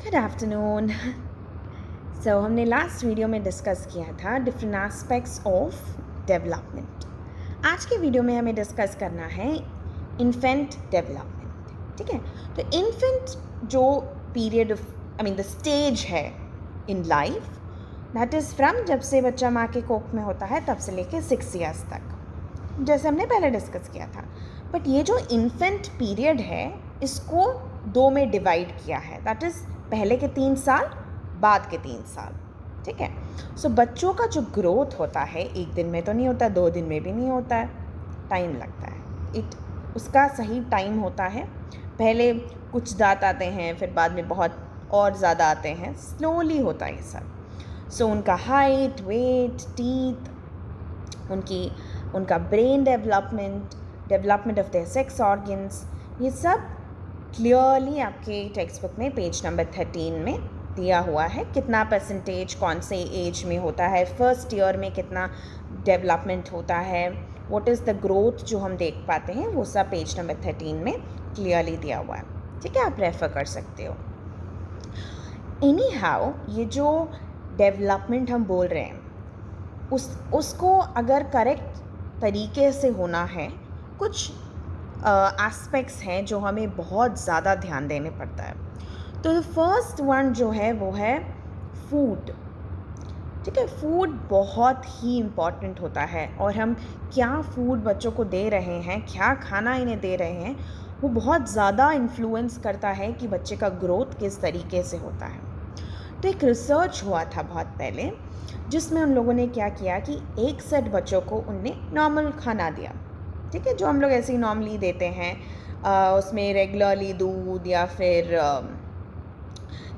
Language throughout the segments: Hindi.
Good afternoon. हमने लास्ट वीडियो में डिस्कस किया था डिफरेंट एस्पेक्ट्स ऑफ डेवलपमेंट। आज के वीडियो में हमें डिस्कस करना है इन्फेंट डेवलपमेंट। ठीक है, तो इन्फेंट जो पीरियड द स्टेज है in life, that is from जब से बच्चा माँ के कोख में होता है तब से लेके 6 ईयर्स तक, जैसे हमने पहले डिस्कस किया था। बट ये जो इन्फेंट पीरियड है इसको 2 में डिवाइड किया है, दैट इज़ पहले के 3 साल, बाद के 3 साल। ठीक है, सो बच्चों का जो ग्रोथ होता है एक दिन में तो नहीं होता, 2 दिन में भी नहीं होता है, टाइम लगता है। उसका सही टाइम होता है। पहले कुछ दांत आते हैं, फिर बाद में बहुत और ज़्यादा आते हैं, स्लोली होता है ये सब। सो उनका हाइट, वेट, टीथ, उनका brain development of their sex organs, ये सब क्लियरली आपके टेक्स्ट बुक में पेज नंबर 13 में दिया हुआ है। कितना परसेंटेज कौन से एज में होता है, फर्स्ट ईयर में कितना डेवलपमेंट होता है, व्हाट इज़ द ग्रोथ जो हम देख पाते हैं, वो सब पेज नंबर 13 में क्लियरली दिया हुआ है। ठीक है, आप रेफ़र कर सकते हो। एनी हाउ, ये जो डेवलपमेंट हम बोल रहे हैं उसको अगर करेक्ट तरीके से होना है, कुछ एस्पेक्ट्स हैं जो हमें बहुत ज़्यादा ध्यान देने पड़ता है। तो फर्स्ट वन जो है वो है फूड। ठीक है, फूड बहुत ही इम्पॉर्टेंट होता है, और हम क्या फूड बच्चों को दे रहे हैं, क्या खाना इन्हें दे रहे हैं, वो बहुत ज़्यादा इन्फ्लुएंस करता है कि बच्चे का ग्रोथ किस तरीके से होता है। तो एक रिसर्च हुआ था बहुत पहले, जिसमें उन लोगों ने क्या किया कि एक सेट बच्चों को उनने नॉर्मल खाना दिया। ठीक है, जो हम लोग ऐसे ही नॉर्मली देते हैं, उसमें रेगुलरली दूध या फिर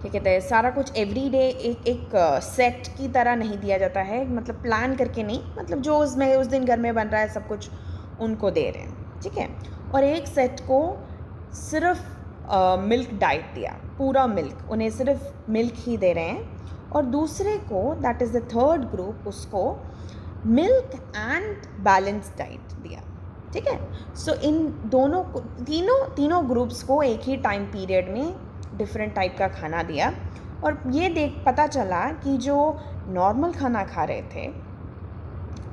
क्या कहते हैं, सारा कुछ एवरीडे एक सेट की तरह नहीं दिया जाता है, मतलब प्लान करके नहीं, मतलब जो उसमें उस दिन घर में बन रहा है सब कुछ उनको दे रहे हैं। ठीक है, और एक सेट को सिर्फ मिल्क डाइट दिया, पूरा मिल्क, उन्हें सिर्फ मिल्क ही दे रहे हैं, और दूसरे को, that is the third group, उसको मिल्क एंड बैलेंस डाइट दिया। ठीक है, सो इन दोनों को, तीनों ग्रुप्स को एक ही टाइम पीरियड में डिफरेंट टाइप का खाना दिया, और ये पता चला कि जो नॉर्मल खाना खा रहे थे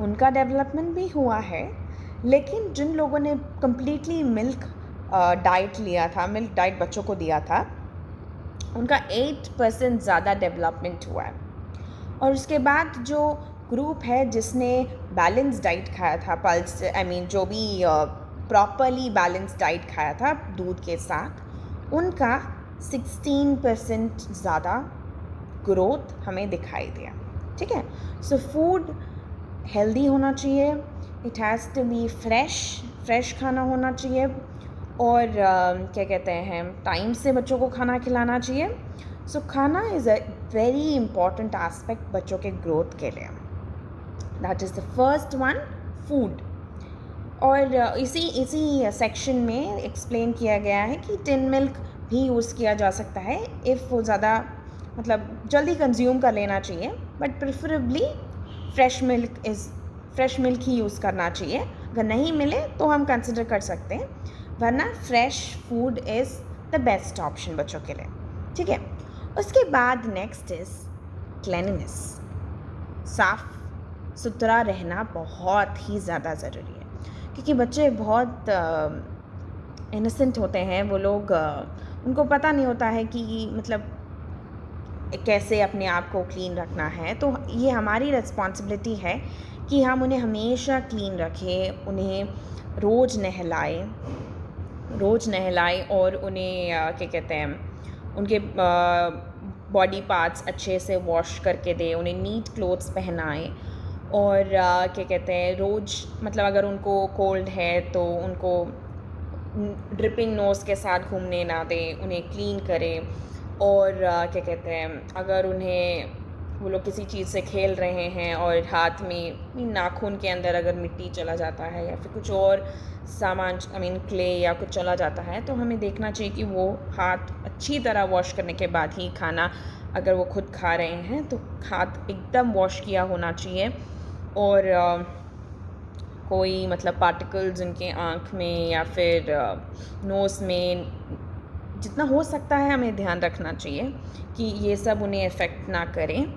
उनका डेवलपमेंट भी हुआ है, लेकिन जिन लोगों ने कम्प्लीटली मिल्क डाइट लिया था, मिल्क डाइट बच्चों को दिया था, उनका 8% ज़्यादा डेवलपमेंट हुआ है। और उसके बाद जो ग्रुप है जिसने बैलेंस डाइट खाया था, जो भी प्रॉपरली बैलेंस डाइट खाया था दूध के साथ, उनका 16% ज़्यादा ग्रोथ हमें दिखाई दिया। ठीक है, सो फूड हेल्दी होना चाहिए, it has to be fresh खाना होना चाहिए, और क्या कहते हैं, टाइम से बच्चों को खाना खिलाना चाहिए। सो खाना is a very important aspect बच्चों के ग्रोथ के लिए। That is the first one, food. और इसी सेक्शन में एक्सप्लेन किया गया है कि टिन मिल्क भी यूज़ किया जा सकता है, इफ़ वो ज़्यादा मतलब जल्दी कंज्यूम कर लेना चाहिए, but preferably fresh milk he use करना चाहिए। अगर नहीं मिले तो हम कंसिडर कर सकते हैं, वरना fresh food is the best option बच्चों के लिए। ठीक है, उसके बाद नेक्स्ट इज़ क्लीनलीनेस। साफ़ सुथरा रहना बहुत ही ज़्यादा ज़रूरी है, क्योंकि बच्चे बहुत इनोसेंट होते हैं, वो लोग उनको पता नहीं होता है कि मतलब कैसे अपने आप को क्लीन रखना है। तो ये हमारी रिस्पॉन्सिबिलिटी है कि हम उन्हें हमेशा क्लीन रखें, उन्हें रोज़ नहलाएं और उन्हें क्या कहते हैं, उनके बॉडी पार्ट्स अच्छे से वॉश करके दें, उन्हें नीट क्लोथ्स पहनाएं, और क्या कहते हैं, रोज़ मतलब अगर उनको कोल्ड है तो उनको ड्रिपिंग नोज़ के साथ घूमने ना दें, उन्हें क्लीन करें। और क्या कहते हैं, अगर उन्हें वो लोग किसी चीज़ से खेल रहे हैं और हाथ में नाखून के अंदर अगर मिट्टी चला जाता है या फिर कुछ और सामान क्ले या कुछ चला जाता है, तो हमें देखना चाहिए कि वो हाथ अच्छी तरह वॉश करने के बाद ही खाना, अगर वो खुद खा रहे हैं तो हाथ एकदम वॉश किया होना चाहिए, और कोई मतलब पार्टिकल्स उनके आँख में या फिर नोज़ में जितना हो सकता है हमें ध्यान रखना चाहिए कि ये सब उन्हें इफ़ेक्ट ना करें,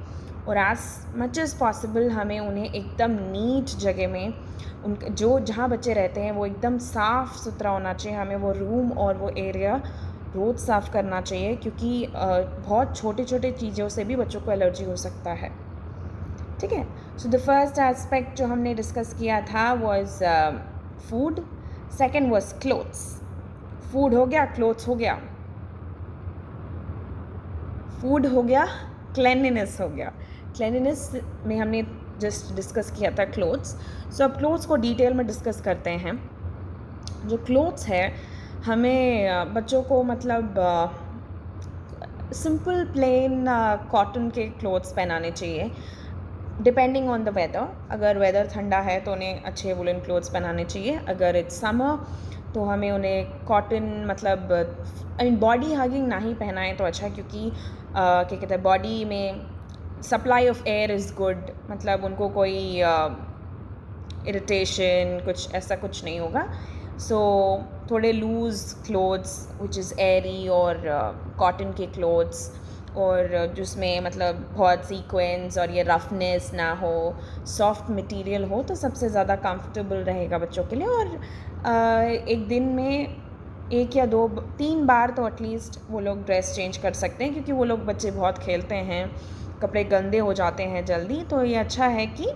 और एज़ मच एज़ पॉसिबल हमें उन्हें एकदम नीट जगह में जो जहाँ बच्चे रहते हैं वो एकदम साफ़ सुथरा होना चाहिए। हमें वो रूम और वो एरिया रोज़ साफ़ करना चाहिए, क्योंकि बहुत छोटे छोटे चीज़ों से भी बच्चों को एलर्जी हो सकता है। ठीक है, सो द फर्स्ट एस्पेक्ट जो हमने डिस्कस किया था was food, second was clothes. Food हो गया, क्लोथ्स हो गया। फूड हो गया, क्लेanलीनेस हो गया। क्लेanलीनेस में हमने जस्ट डिस्कस किया था क्लोथ्स। सो अब क्लोथ्स को डिटेल में डिस्कस करते हैं। जो क्लोथ्स है, हमें बच्चों को मतलब सिंपल प्लेन कॉटन के क्लोथ्स पहनाने चाहिए, डिपेंडिंग ऑन द वेदर। अगर वेदर ठंडा है तो उन्हें अच्छे वुलन क्लोथ्स पहनाने चाहिए। अगर इट्स समर तो हमें उन्हें कॉटन मतलब बॉडी हगिंग ना ही पहनाएं तो अच्छा, क्योंकि क्या कहते हैं, बॉडी में supply of air is good, मतलब उनको कोई इरिटेशन कुछ ऐसा कुछ नहीं होगा। सो थोड़े loose clothes which is airy और कॉटन के क्लोथ्स, और जिसमें मतलब बहुत सीक्वेंस और ये रफनेस ना हो, सॉफ्ट मटेरियल हो, तो सबसे ज़्यादा कंफर्टेबल रहेगा बच्चों के लिए। और एक दिन में 1 या 2-3 बार तो एटलीस्ट वो लोग ड्रेस चेंज कर सकते हैं, क्योंकि वो लोग बच्चे बहुत खेलते हैं, कपड़े गंदे हो जाते हैं जल्दी। तो ये अच्छा है कि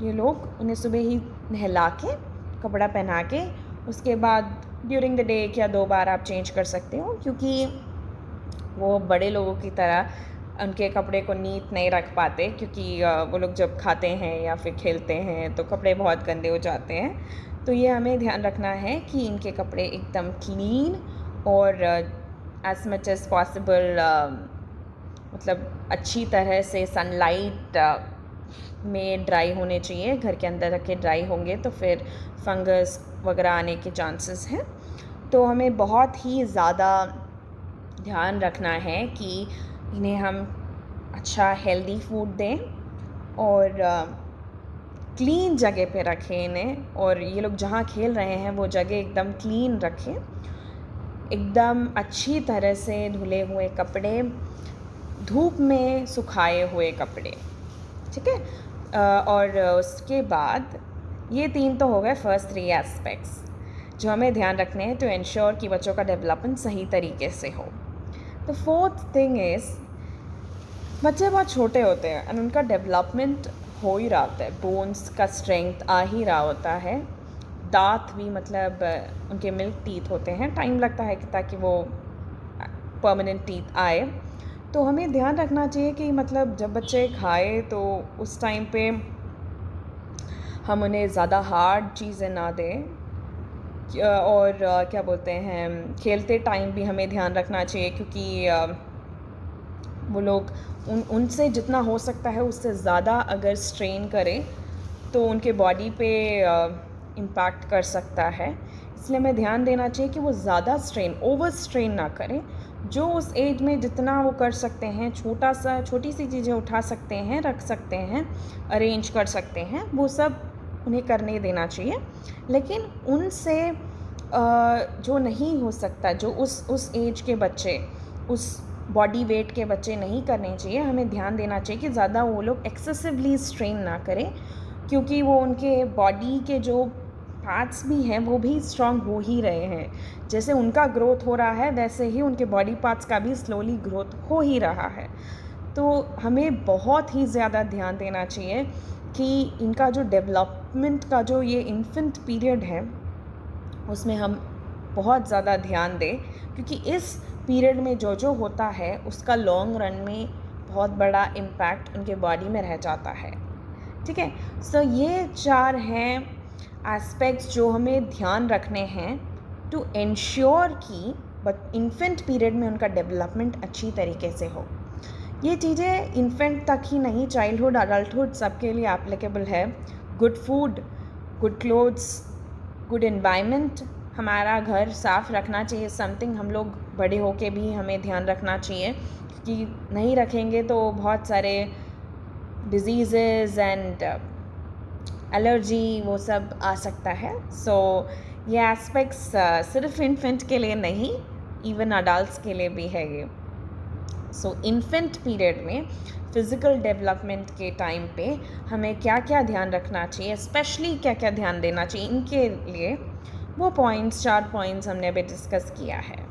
ये लोग उन्हें सुबह ही नहला के कपड़ा पहना के उसके बाद ड्यूरिंग द डे 1 या 2 बार आप चेंज कर सकते हो, क्योंकि वो बड़े लोगों की तरह उनके कपड़े को नीट नहीं रख पाते, क्योंकि वो लोग जब खाते हैं या फिर खेलते हैं तो कपड़े बहुत गंदे हो जाते हैं। तो ये हमें ध्यान रखना है कि इनके कपड़े एकदम क्लीन और एज मच एज़ पॉसिबल मतलब अच्छी तरह से सनलाइट में ड्राई होने चाहिए। घर के अंदर रखे ड्राई होंगे तो फिर फंगस वगैरह आने के चांसेस हैं। तो हमें बहुत ही ज़्यादा ध्यान रखना है कि इन्हें हम अच्छा हेल्दी फूड दें और क्लीन जगह पे रखें इन्हें, और ये लोग जहाँ खेल रहे हैं वो जगह एकदम क्लीन रखें, एकदम अच्छी तरह से धुले हुए कपड़े, धूप में सुखाए हुए कपड़े। ठीक है, और उसके बाद ये 3 तो हो गए फर्स्ट 3 एस्पेक्ट्स जो हमें ध्यान रखने हैं टू इंश्योर कि बच्चों का डेवलपमेंट सही तरीके से हो। द फोर्थ थिंग इज़, बच्चे बहुत छोटे होते हैं और उनका डेवलपमेंट हो ही रहा होता है, बोन्स का स्ट्रेंथ आ ही रहा होता है, दांत भी मतलब उनके मिल्क टीथ होते हैं, टाइम लगता है कि ताकि वो परमानेंट टीथ आए। तो हमें ध्यान रखना चाहिए कि मतलब जब बच्चे खाए तो उस टाइम पे हम उन्हें ज़्यादा हार्ड चीज़ें ना दें, और क्या बोलते हैं, खेलते टाइम भी हमें ध्यान रखना चाहिए, क्योंकि वो लोग उनसे जितना हो सकता है उससे ज़्यादा अगर स्ट्रेन करें तो उनके बॉडी पे इम्पैक्ट कर सकता है। इसलिए हमें ध्यान देना चाहिए कि वो ज़्यादा ओवर स्ट्रेन ना करें। जो उस एज में जितना वो कर सकते हैं, छोटी सी चीज़ें उठा सकते हैं, रख सकते हैं, अरेंज कर सकते हैं, वो सब उन्हें करने देना चाहिए। लेकिन उनसे जो नहीं हो सकता, जो उस एज के बच्चे, उस बॉडी वेट के बच्चे नहीं करने चाहिए, हमें ध्यान देना चाहिए कि ज़्यादा वो लोग एक्सेसिवली स्ट्रेन ना करें, क्योंकि वो उनके बॉडी के जो पार्ट्स भी हैं वो भी स्ट्रॉन्ग हो ही रहे हैं। जैसे उनका ग्रोथ हो रहा है वैसे ही उनके बॉडी पार्ट्स का भी स्लोली ग्रोथ हो ही रहा है। तो हमें बहुत ही ज़्यादा ध्यान देना चाहिए कि इनका जो डेवलपमेंट का जो ये इन्फेंट पीरियड है उसमें हम बहुत ज़्यादा ध्यान दें, क्योंकि इस पीरियड में जो होता है उसका लॉन्ग रन में बहुत बड़ा इम्पैक्ट उनके बॉडी में रह जाता है। ठीक है, सो ये 4 हैं एस्पेक्ट्स जो हमें ध्यान रखने हैं टू एंश्योर कि इन्फेंट पीरियड में उनका डेवलपमेंट अच्छी तरीके से हो। ये चीज़ें इन्फेंट तक ही नहीं, चाइल्डहुड अडल्टहुड सबके लिए एप्लीकेबल है। Good food, good clothes, good environment, हमारा घर साफ़ रखना चाहिए, समथिंग हम लोग बड़े होके भी हमें ध्यान रखना चाहिए, क्योंकि नहीं रखेंगे तो बहुत सारे डिजीज़ेज़ एंड एलर्जी वो सब आ सकता है। सो ये एस्पेक्ट्स सिर्फ इन्फेंट के लिए नहीं, इवन अडल्ट्स के लिए भी है ये। सो इन्फेंट पीरियड में फिज़िकल डेवलपमेंट के टाइम पे हमें क्या क्या ध्यान रखना चाहिए, स्पेशली क्या क्या ध्यान देना चाहिए, इनके लिए वो पॉइंट्स 4 पॉइंट्स हमने अभी डिस्कस किया है।